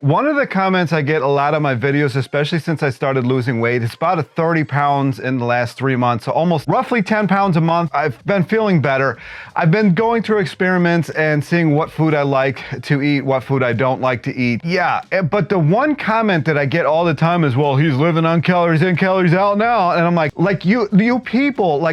One of the comments I get a lot on my videos, especially since I started losing weight, it's about 30 pounds in the last 3 months, so almost roughly 10 pounds a month. I've been feeling better. I've been going through experiments and seeing what food I like to eat, what food I don't like to eat. Yeah, but the one comment that I get all the time is, well, he's living on calories in, calories out now. And I'm like you people,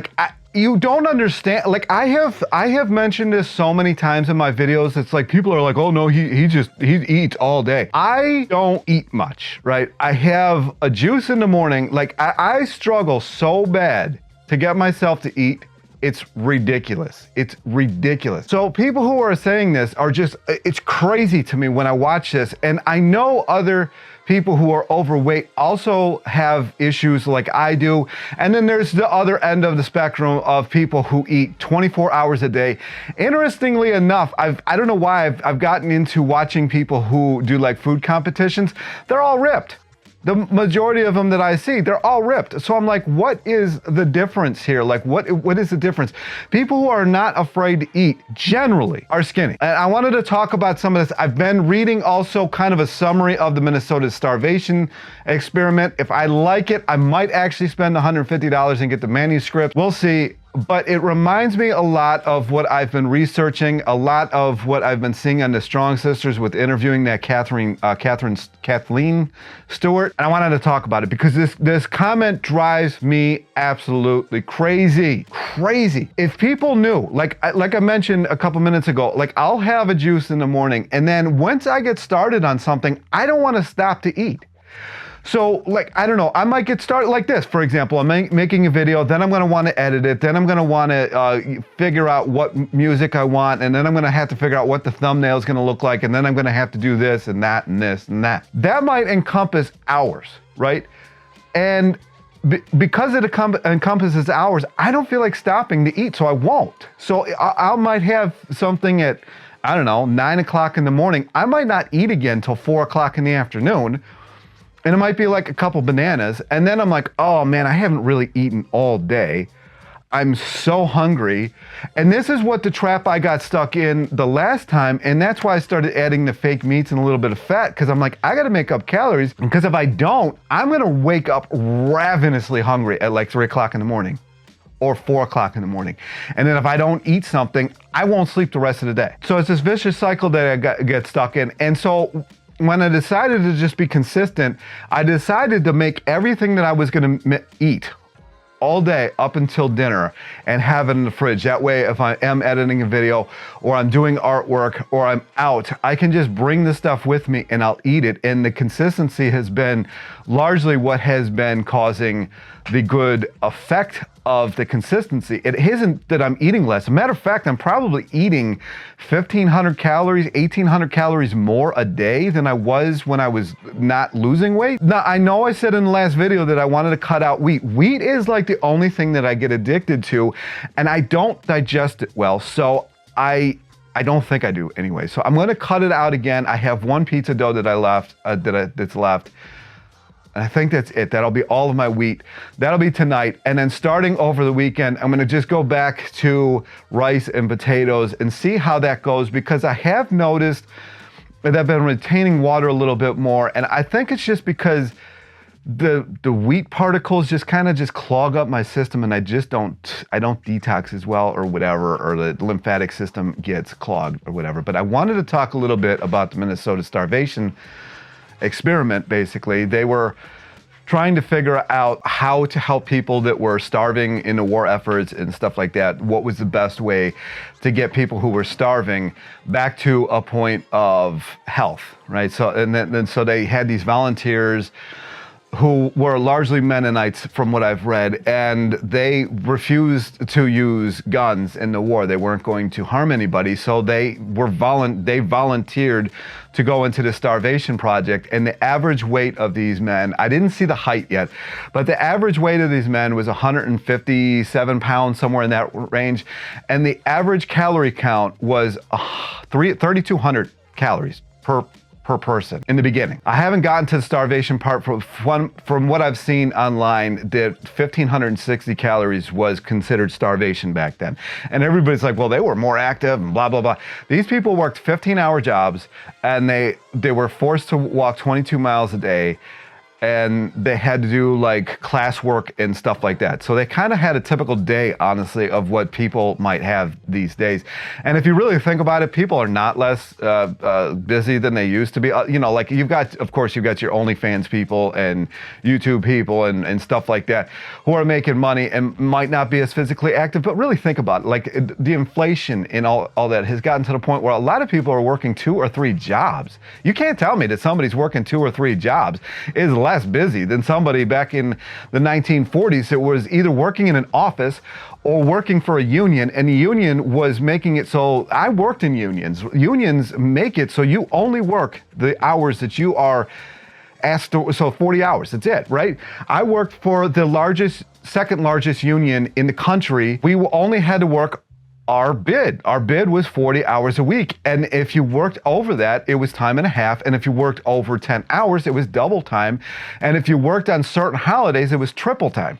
you don't understand. Like I have mentioned this so many times in my videos. It's like people are like, oh no, he eats all day. I don't eat much, right? I have a juice in the morning. Like I struggle so bad to get myself to eat. It's ridiculous. It's ridiculous. So people who are saying this are just, it's crazy to me when I watch this. And I know other people who are overweight also have issues like I do. And then there's the other end of the spectrum of people who eat 24 hours a day. Interestingly enough, I don't know why I've gotten into watching people who do like food competitions. They're all ripped. The majority of them that I see, they're all ripped. So I'm like, what is the difference here? Like, what is the difference? People who are not afraid to eat generally are skinny. And I wanted to talk about some of this. I've been reading also kind of a summary of the Minnesota starvation experiment. If I like it, I might actually spend $150 and get the manuscript. We'll see. But it reminds me a lot of what I've been researching, a lot of what I've been seeing on the Strong Sisters with interviewing that Kathleen Stewart. And I wanted to talk about it because this comment drives me absolutely crazy. If people knew, like I mentioned a couple minutes ago, like I'll have a juice in the morning, and then once I get started on something, I don't want to stop to eat. So like, I don't know, I might get started like this. For example, I'm making a video, then I'm gonna wanna edit it, then I'm gonna wanna figure out what music I want, and then I'm gonna have to figure out what the thumbnail is gonna look like, and then I'm gonna have to do this and that and this and that. That might encompass hours, right? And because it encompasses hours, I don't feel like stopping to eat, so I won't. So I might have something at, I don't know, 9 o'clock in the morning. I might not eat again till 4 o'clock in the afternoon. And it might be like a couple bananas. And then I'm like, oh man, I haven't really eaten all day. I'm so hungry. And this is what the trap I got stuck in the last time. And that's why I started adding the fake meats and a little bit of fat, because I'm like, I gotta make up calories, because if I don't, I'm gonna wake up ravenously hungry at like 3 o'clock in the morning or 4 o'clock in the morning. And then if I don't eat something, I won't sleep the rest of the day. So it's this vicious cycle that I get stuck in. And so when I decided to just be consistent, I decided to make everything that I was gonna eat all day up until dinner and have it in the fridge. That way, if I am editing a video or I'm doing artwork or I'm out, I can just bring the stuff with me and I'll eat it. And the consistency has been largely what has been causing the good effect of the consistency. It isn't that I'm eating less. As a matter of fact, I'm probably eating 1,500 calories, 1,800 calories more a day than I was when I was not losing weight. Now, I know I said in the last video that I wanted to cut out wheat. Wheat is like the only thing that I get addicted to, and I don't digest it well, so I don't think I do anyway. So I'm gonna cut it out again. I have one pizza dough that I left, that's left. And I think that's it. That'll be all of my wheat. That'll be tonight. And then starting over the weekend, I'm gonna just go back to rice and potatoes and see how that goes, because I have noticed that I've been retaining water a little bit more. And I think it's just because the wheat particles just kind of clog up my system, and I don't detox as well or whatever, or the lymphatic system gets clogged or whatever. But I wanted to talk a little bit about the Minnesota starvation experiment. Basically, they were trying to figure out how to help people that were starving in the war efforts and stuff like that. What was the best way to get people who were starving back to a point of health, right? So, and then so they had these volunteers who were largely Mennonites from what I've read, and they refused to use guns in the war. They weren't going to harm anybody, so they volunteered to go into the starvation project. And the average weight of these men, I didn't see the height yet, but the average weight of these men was 157 pounds, somewhere in that range. And the average calorie count was 3,200 calories per per person in the beginning. I haven't gotten to the starvation part. From what I've seen online, that 1,560 calories was considered starvation back then. And everybody's like, well, they were more active and blah, blah, blah. These people worked 15-hour jobs, and they were forced to walk 22 miles a day, and they had to do like classwork and stuff like that. So they kind of had a typical day, honestly, of what people might have these days. And if you really think about it, people are not less busy than they used to be. You know, like of course, you've got your OnlyFans people and YouTube people and stuff like that who are making money and might not be as physically active. But really think about it, like the inflation in all that has gotten to the point where a lot of people are working 2 or 3 jobs. You can't tell me that somebody's working 2 or 3 jobs is less busy than somebody back in the 1940s that was either working in an office or working for a union, and the union was making it so, I worked in unions. Unions make it so you only work the hours that you are asked to, so 40 hours, that's it, right? I worked for the second largest union in the country. We only had to work our bid was 40 hours a week. And if you worked over that, it was time and a half. And if you worked over 10 hours, it was double time. And if you worked on certain holidays, it was triple time.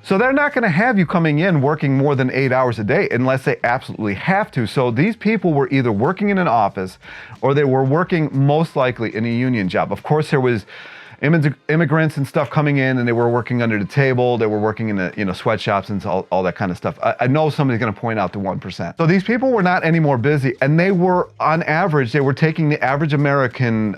So they're not going to have you coming in working more than 8 hours a day unless they absolutely have to. So these people were either working in an office or they were working most likely in a union job. Of course, there was immigrants and stuff coming in, and they were working under the table. They were working in the sweatshops and all that kind of stuff. I know somebody's going to point out the 1%. So these people were not any more busy, and they were, on average, they were taking the average American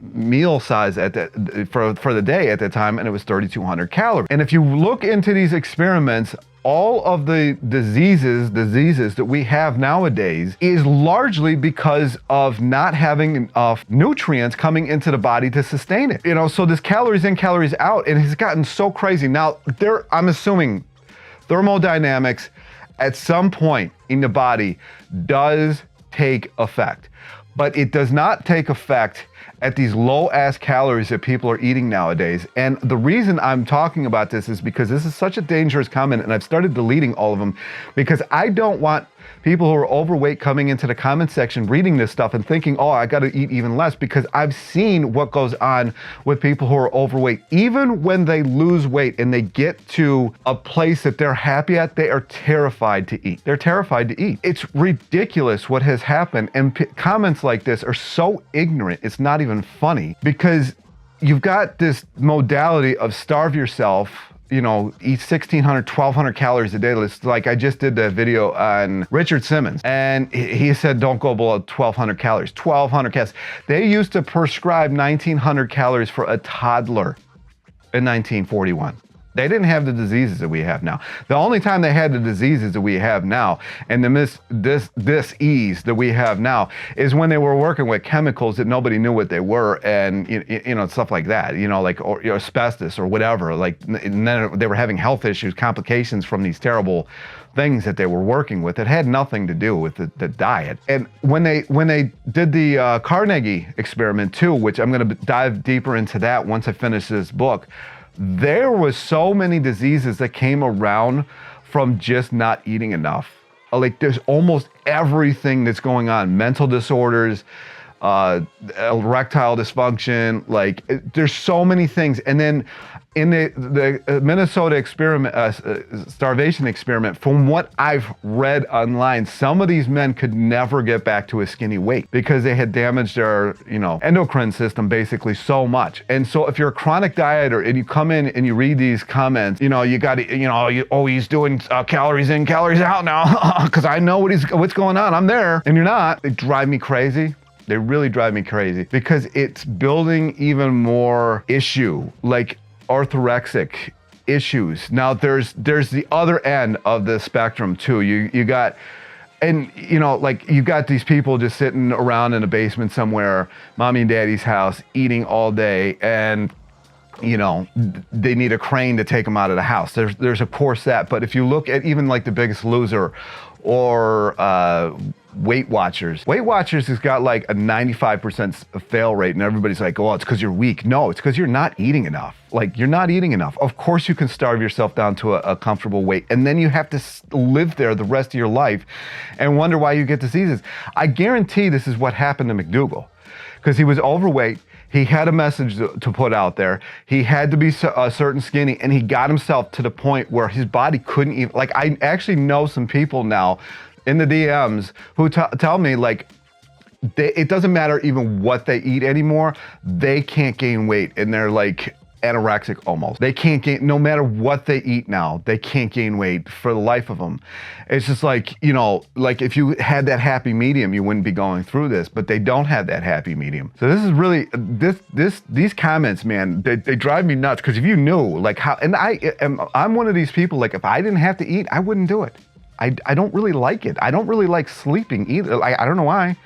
meal size for the day at the time, and it was 3,200 calories. And if you look into these experiments, all of the diseases that we have nowadays is largely because of not having enough nutrients coming into the body to sustain it. So this calories in, calories out, and it's gotten so crazy. Now, I'm assuming thermodynamics at some point in the body does take effect, but it does not take effect at these low-ass calories that people are eating nowadays. And the reason I'm talking about this is because this is such a dangerous comment, and I've started deleting all of them because I don't want people who are overweight coming into the comment section reading this stuff and thinking, oh, I got to eat even less, because I've seen what goes on with people who are overweight. Even when they lose weight and they get to a place that they're happy at, they are terrified to eat. They're terrified to eat. It's ridiculous what has happened, and comments like this are so ignorant, it's not even funny, because you've got this modality of starve yourself, eat 1,600, 1,200 calories a day. Like I just did the video on Richard Simmons, and he said don't go below 1,200 calories. 1,200 calories. They used to prescribe 1,900 calories for a toddler in 1941. They didn't have the diseases that we have now. The only time they had the diseases that we have now and this ease that we have now is when they were working with chemicals that nobody knew what they were, and stuff like that. Like asbestos or whatever. And then they were having health issues, complications from these terrible things that they were working with. It had nothing to do with the diet. And when they did the Carnegie experiment too, which I'm going to dive deeper into that once I finish this book. There was so many diseases that came around from just not eating enough. Like there's almost everything that's going on, mental disorders, erectile dysfunction, there's so many things. And then in the Minnesota experiment, starvation experiment, from what I've read online, some of these men could never get back to a skinny weight because they had damaged their, endocrine system basically so much. And so if you're a chronic dieter and you come in and you read these comments, you got to, he's doing calories in, calories out now because I know what's going on. I'm there, and you're not. They drive me crazy. They really drive me crazy because it's building even more issue, like orthorexic issues. Now there's the other end of the spectrum too. You got, and you've got these people just sitting around in a basement somewhere, mommy and daddy's house, eating all day, and they need a crane to take them out of the house. There's of course that, but if you look at even like The Biggest Loser or Weight Watchers has got like a 95% fail rate, and everybody's like, oh, it's because you're weak. No, it's because you're not eating enough. You're not eating enough. Of course you can starve yourself down to a comfortable weight, and then you have to live there the rest of your life and wonder why you get diseases. I guarantee this is what happened to McDougal. because he was overweight. He had a message to put out there. He had to be a certain skinny, and he got himself to the point where his body couldn't even, like, I actually know some people now in the DMs who tell me, like, it doesn't matter even what they eat anymore. They can't gain weight, and they're like anorexic almost. They can't gain, no matter what they eat now, they can't gain weight for the life of them. It's just like, you know, like if you had that happy medium, you wouldn't be going through this, but they don't have that happy medium. So this is really, these comments, man, they drive me nuts, because if you knew like how, and I'm one of these people, like if I didn't have to eat, I wouldn't do it. I don't really like it. I don't really like sleeping either. I don't know why.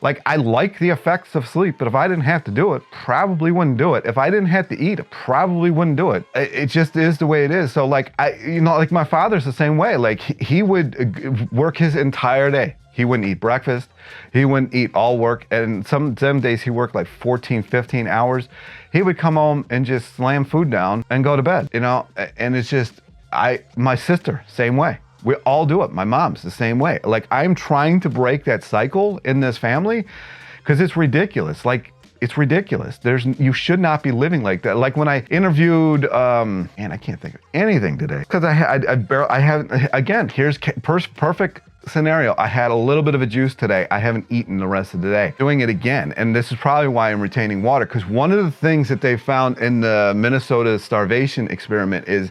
Like, I like the effects of sleep, but if I didn't have to do it, probably wouldn't do it. If I didn't have to eat, probably wouldn't do it. It just is the way it is. So like, like my father's the same way. Like he would work his entire day. He wouldn't eat breakfast. He wouldn't eat all work. And some days he worked like 14, 15 hours. He would come home and just slam food down and go to bed, you know? And it's just, my sister, same way. We all do it. My mom's the same way. Like, I'm trying to break that cycle in this family because it's ridiculous. Like, it's ridiculous. You should not be living like that. Like when I interviewed, man, I can't think of anything today because I haven't, again, here's perfect scenario. I had a little bit of a juice today. I haven't eaten the rest of the day. Doing it again. And this is probably why I'm retaining water, because one of the things that they found in the Minnesota starvation experiment is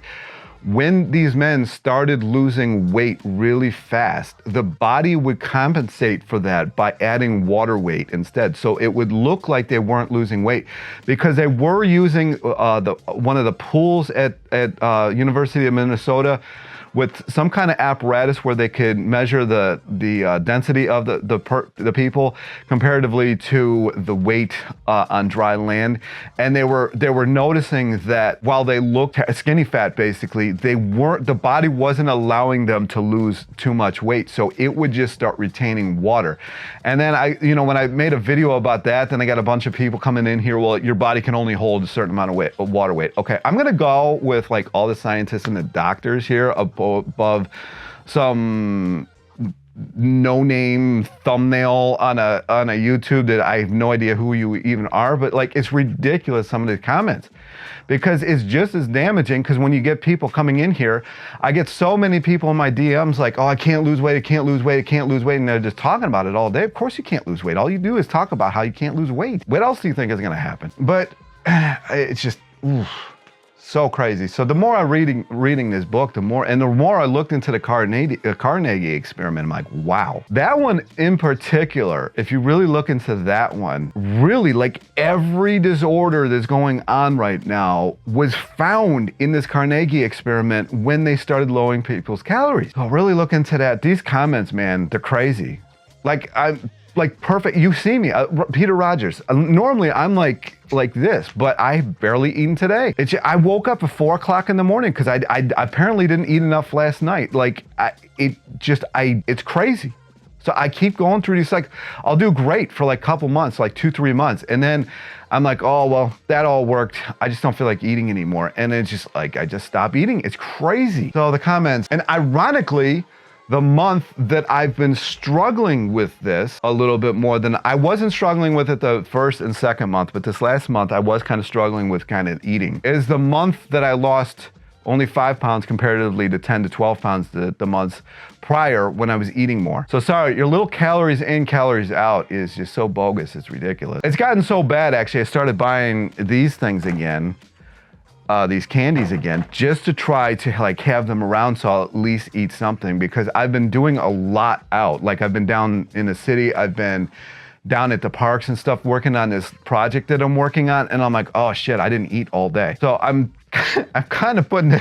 when these men started losing weight really fast, the body would compensate for that by adding water weight instead. So it would look like they weren't losing weight because they were using one of the pools at University of Minnesota with some kind of apparatus where they could measure the density of the people comparatively to the weight on dry land, and they were noticing that while they looked skinny fat, basically the body wasn't allowing them to lose too much weight, so it would just start retaining water. And then when I made a video about that, then I got a bunch of people coming in here. Well, your body can only hold a certain amount of water weight. Okay, I'm gonna go with like all the scientists and the doctors here above some no-name thumbnail on a YouTube that I have no idea who you even are, but like it's ridiculous, some of the comments, because it's just as damaging. Because when you get people coming in here, I get so many people in my DMs like, oh, I can't lose weight, I can't lose weight, I can't lose weight, and they're just talking about it all day. Of course you can't lose weight. All you do is talk about how you can't lose weight. What else do you think is gonna happen? But it's just, oof. So crazy. So the more I'm reading this book, the more I looked into the Carnegie experiment, I'm like, wow. That one in particular, if you really look into that one, really like every disorder that's going on right now was found in this Carnegie experiment when they started lowering people's calories. So really look into that. These comments, man, they're crazy. Like perfect. You see me, Peter Rogers. Normally I'm like this, but I barely eaten today. I woke up at 4 o'clock in the morning because I apparently didn't eat enough last night. Like it's crazy. So I keep going through these, like, I'll do great for like a couple months, like 2-3 months. And then I'm like, oh, well, that all worked. I just don't feel like eating anymore. And it's just like, I just stop eating. It's crazy. So the comments, and ironically, the month that I've been struggling with this a little bit more than I wasn't struggling with it the first and second month, but this last month I was kind of struggling with kind of eating, is the month that I lost only 5 pounds comparatively to 10 to 12 pounds the months prior when I was eating more. So sorry, your little calories in, calories out is just so bogus, it's ridiculous. It's gotten so bad, actually, I started buying these things again, these candies again, just to try to like have them around so I'll at least eat something, because I've been doing a lot out. Like I've been down in the city, I've been down at the parks and stuff working on this project that I'm working on, and I'm like, oh shit, I didn't eat all day. So I'm kind of putting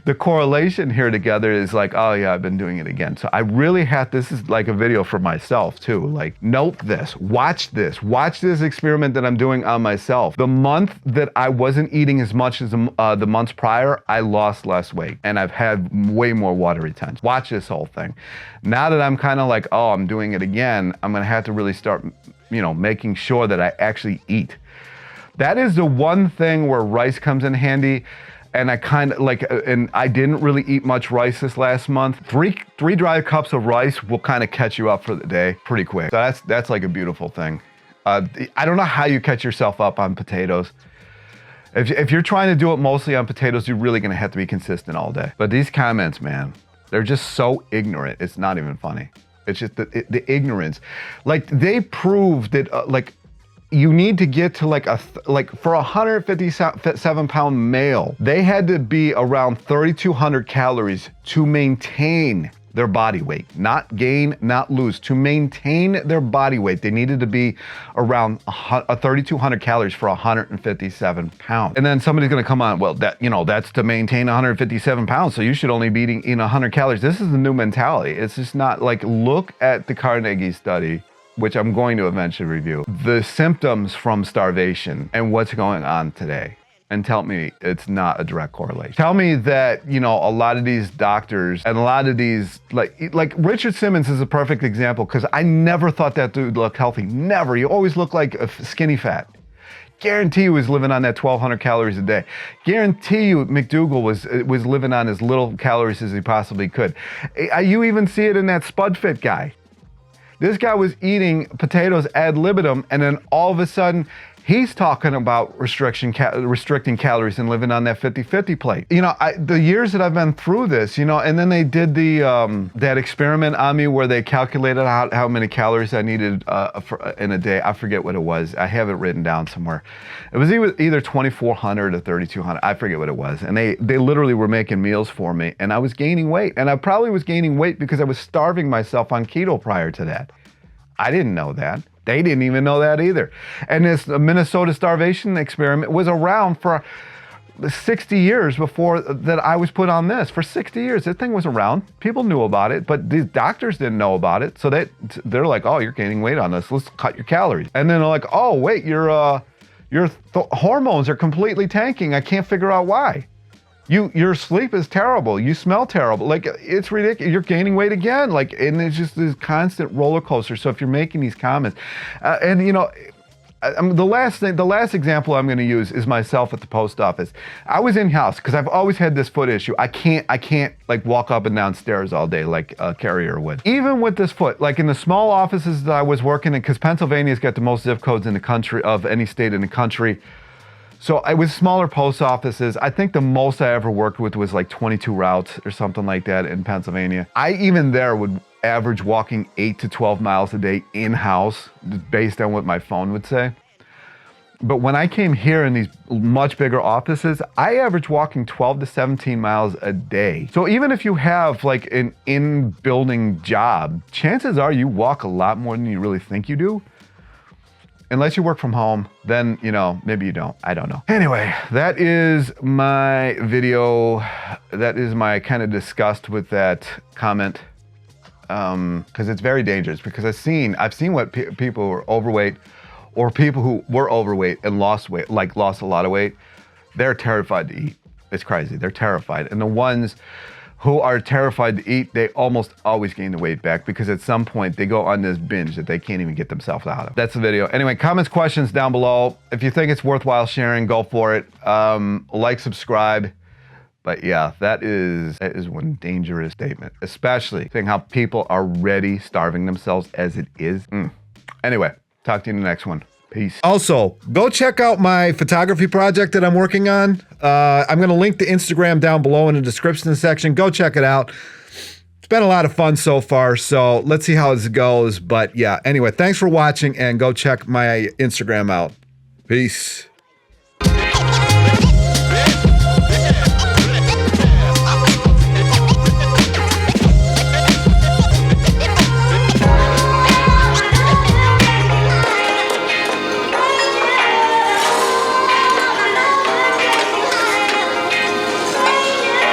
the correlation here together is like, oh yeah, I've been doing it again. So I really have, this is like a video for myself too. Like, note this, watch this experiment that I'm doing on myself. The month that I wasn't eating as much as the months prior, I lost less weight and I've had way more water retention. Watch this whole thing. Now that I'm kind of like, oh, I'm doing it again, I'm gonna have to really start, making sure that I actually eat. That is the one thing where rice comes in handy. And I kind of like, and I didn't really eat much rice this last month. Three dry cups of rice will kind of catch you up for the day pretty quick. So that's like a beautiful thing. I don't know how you catch yourself up on potatoes. If you're trying to do it mostly on potatoes, you're really gonna have to be consistent all day. But these comments, man, they're just so ignorant. It's not even funny. It's just the ignorance. Like they proved that like you need to get to like for a 157-pound male, they had to be around 3,200 calories to maintain their body weight, not gain, not lose. To maintain their body weight, they needed to be around 3,200 calories for 157 pounds. And then somebody's gonna come on, well, that's to maintain 157 pounds, so you should only be eating 100 calories. This is the new mentality. It's just not like, look at the Carnegie study, which I'm going to eventually review, the symptoms from starvation and what's going on today. And tell me it's not a direct correlation. Tell me that, a lot of these doctors and a lot of these, like Richard Simmons is a perfect example, because I never thought that dude looked healthy. Never. You always look like a skinny fat. Guarantee you was living on that 1,200 calories a day. Guarantee you McDougal was living on as little calories as he possibly could. You even see it in that Spud Fit guy. This guy was eating potatoes ad libitum, and then all of a sudden, he's talking about restricting calories and living on that 50-50 plate. The years that I've been through this, and then they did that experiment on me where they calculated how many calories I needed in a day. I forget what it was. I have it written down somewhere. It was either 2,400 or 3,200. I forget what it was. And they literally were making meals for me, and I was gaining weight. And I probably was gaining weight because I was starving myself on keto prior to that. I didn't know that. They didn't even know that either. And this Minnesota starvation experiment was around for 60 years before that I was put on this. For 60 years, that thing was around. People knew about it, but these doctors didn't know about it. So they're like, oh, you're gaining weight on this. Let's cut your calories. And then they're like, oh, wait, your hormones are completely tanking. I can't figure out why. Your sleep is terrible. You smell terrible. Like, it's ridiculous. You're gaining weight again. Like, and it's just this constant roller coaster. So if you're making these comments, the last example I'm going to use is myself at the post office. I was in house because I've always had this foot issue. I can't like walk up and down stairs all day like a carrier would. Even with this foot, like in the small offices that I was working in, because Pennsylvania's got the most zip codes in the country of any state in the country. So I was smaller post offices. I think the most I ever worked with was like 22 routes or something like that in Pennsylvania. I even there would average walking 8 to 12 miles a day in-house based on what my phone would say. But when I came here in these much bigger offices, I average walking 12 to 17 miles a day. So even if you have like an in-building job, chances are you walk a lot more than you really think you do. Unless you work from home, then, maybe you don't. I don't know. Anyway, that is my video. That is my kind of disgust with that comment. Because it's very dangerous. Because I've seen what people who are overweight, or people who were overweight and lost weight, like lost a lot of weight, they're terrified to eat. It's crazy. They're terrified. And the ones who are terrified to eat, they almost always gain the weight back, because at some point they go on this binge that they can't even get themselves out of. That's the video. Anyway, comments, questions down below. If you think it's worthwhile sharing, go for it. Like, subscribe. But yeah, that is one dangerous statement, especially seeing how people are already starving themselves as it is. Anyway, talk to you in the next one. Peace. Also, go check out my photography project that I'm working on. I'm going to link the Instagram down below in the description section. Go check it out. It's been a lot of fun so far, so let's see how this goes. But yeah, anyway, thanks for watching, and go check my Instagram out. Peace.